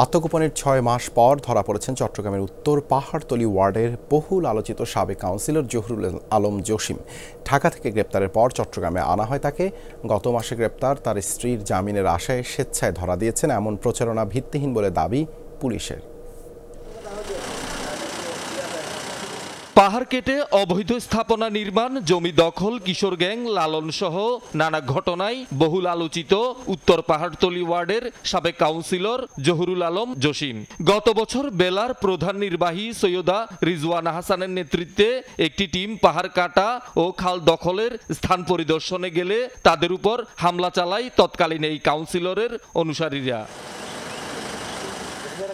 আত্মগোপনের ৬ মাস পর ধরা পড়েছেন চট্টগ্রামের উত্তর পাহাড়তলী ওয়ার্ডের বহুল আলোচিত সাবেক কাউন্সিলর জহুরুল আলম জসিম। ঢাকা থেকে গ্রেপ্তারের পর চট্টগ্রামে আনা হয় তাকে। গত মাসে গ্রেপ্তার তার স্ত্রীর জামিনের আশায় স্বেচ্ছায় ধরা দিয়েছেন, এমন প্রচারণা ভিত্তিহীন বলে দাবি পুলিশের। পাহাড় কেটে অবৈধ স্থাপনা নির্মাণ, জমি দখল, কিশোর গ্যাং লালন সহ নানা ঘটনায় বহুল আলোচিত উত্তর পাহাড়তলী ওয়ার্ডের সাবেক কাউন্সিলর জহুরুল আলম জসিম গত বছর বেলার প্রধান নির্বাহী সৈয়দা রিজওয়ানা হাসানের নেতৃত্বে একটি টিম পাহাড় কাটা ও খাল দখলের স্থান পরিদর্শনে গেলে তাদের উপর হামলা চালায় তৎকালীন এই কাউন্সিলরের অনুসারীরা।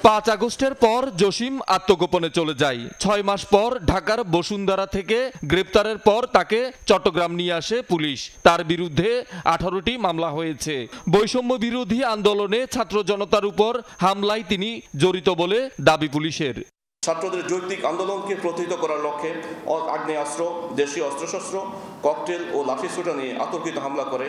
৫ আগস্টের পর জসিম আত্মগোপনে চলে যায়। ৬ মাস পর ঢাকার বসুন্ধরা থেকে গ্রেপ্তারের পর তাকে চট্টগ্রাম নিয়ে আসে পুলিশ। তার বিরুদ্ধে ১৮টি মামলা হয়েছে। বৈষম্য বিরোধী আন্দোলনে ছাত্র জনতার উপর হামলায় তিনি জড়িত বলে দাবি পুলিশের। ছাত্রদের যৌক্তিক আন্দোলনকে প্রতিহত করার লক্ষ্যে আগ্নেয়াস্ত্র, দেশীয় অস্ত্রশস্ত্র, ককটেল ও লাঠিসোঁটা নিয়ে আতর্কিত হামলা করে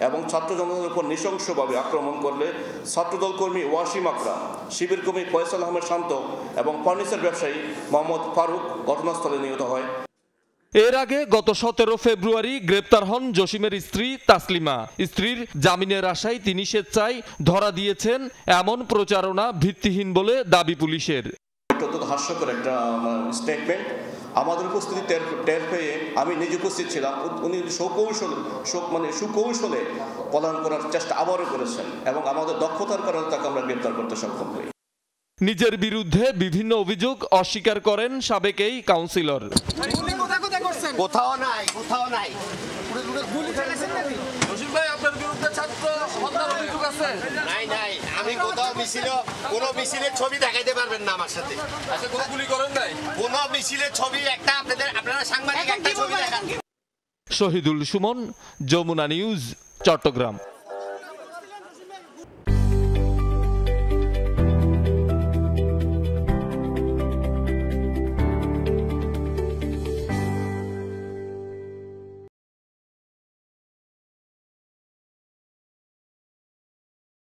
এবং ছাত্র জনতার উপর নৃশংসভাবে আক্রমণ করলে ছাত্রদল কর্মী ওয়াসিম আকরাম, শিবির কর্মী ফয়সাল আহমেদ শান্ত এবং ফার্নিচার ব্যবসায়ী মোহাম্মদ ফারুক ঘটনাস্থলে নিহত হয়। এর আগে গত ১৭ ফেব্রুয়ারি গ্রেপ্তার হন জসিমের স্ত্রী তাসলিমা। স্ত্রীর জামিনের আশায় তিনি স্বেচ্ছায় ধরা দিয়েছেন, এমন প্রচারণা ভিত্তিহীন বলে দাবি পুলিশের। অত্যন্ত হাস্যকর একটা স্টেটমেন্ট। আমাদের উপস্থিতি টের পেয়ে আমি নিজে উপস্থিত ছিলাম। উনি সুকৌশলে পলায়ন করার চেষ্টা আবারও করেছেন এবং আমাদের দক্ষতার কারণে তাকে আমরা গ্রেপ্তার করতে সক্ষম হই। নিজের বিরুদ্ধে বিভিন্ন অভিযোগ অস্বীকার করেন সাবেক এই কাউন্সিলর। কোথাও নাই। আমি কোনো মিছিলের ছবি দেখাইতে পারবেন না আমার সাথে। কোনো মিছিলের ছবি একটা আপনারা সাংবাদিক একটা ছবি দেখান। শহীদুল সুমন, যমুনা নিউজ, চট্টগ্রাম।